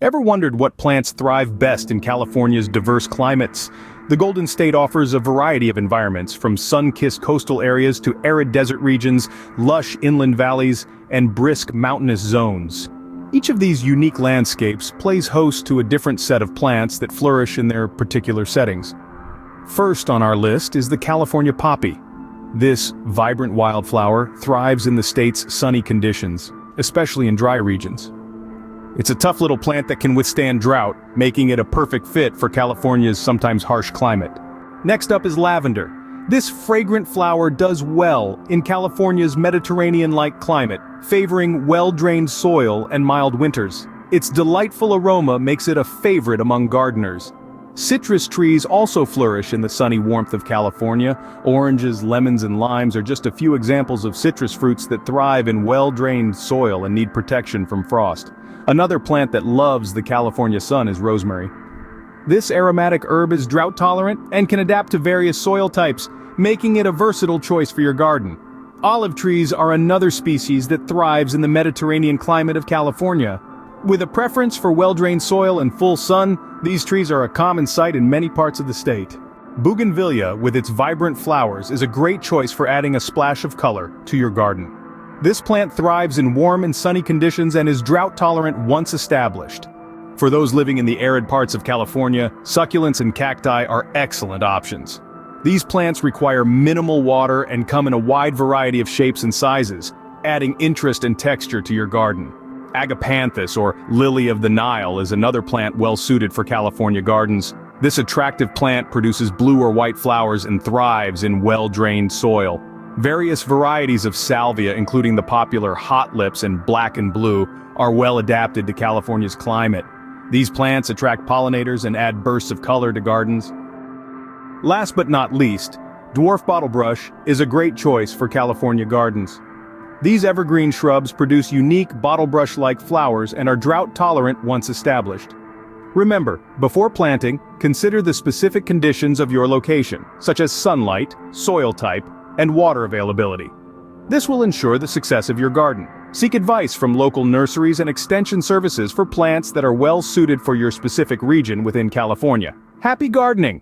Ever wondered what plants thrive best in California's diverse climates? The Golden State offers a variety of environments, from sun-kissed coastal areas to arid desert regions, lush inland valleys, and brisk mountainous zones. Each of these unique landscapes plays host to a different set of plants that flourish in their particular settings. First on our list is the California poppy. This vibrant wildflower thrives in the state's sunny conditions, especially in dry regions. It's a tough little plant that can withstand drought, making it a perfect fit for California's sometimes harsh climate. Next up is lavender. This fragrant flower does well in California's Mediterranean-like climate, favoring well-drained soil and mild winters. Its delightful aroma makes it a favorite among gardeners. Citrus trees also flourish in the sunny warmth of California. Oranges, lemons, and limes are just a few examples of citrus fruits that thrive in well-drained soil and need protection from frost. Another plant that loves the California sun is rosemary. This aromatic herb is drought-tolerant and can adapt to various soil types, making it a versatile choice for your garden. Olive trees are another species that thrives in the Mediterranean climate of California. With a preference for well-drained soil and full sun, these trees are a common sight in many parts of the state. Bougainvillea, with its vibrant flowers, is a great choice for adding a splash of color to your garden. This plant thrives in warm and sunny conditions and is drought-tolerant once established. For those living in the arid parts of California, succulents and cacti are excellent options. These plants require minimal water and come in a wide variety of shapes and sizes, adding interest and texture to your garden. Agapanthus, or lily of the Nile, is another plant well-suited for California gardens. This attractive plant produces blue or white flowers and thrives in well-drained soil. Various varieties of salvia, including the popular hot lips and black and blue, are well adapted to California's climate. These plants attract pollinators and add bursts of color to gardens. Last but not least, dwarf bottlebrush is a great choice for California gardens. These evergreen shrubs produce unique bottlebrush-like flowers and are drought-tolerant once established. Remember, before planting, consider the specific conditions of your location, such as sunlight, soil type, and water availability. This will ensure the success of your garden. Seek advice from local nurseries and extension services for plants that are well suited for your specific region within California. Happy gardening!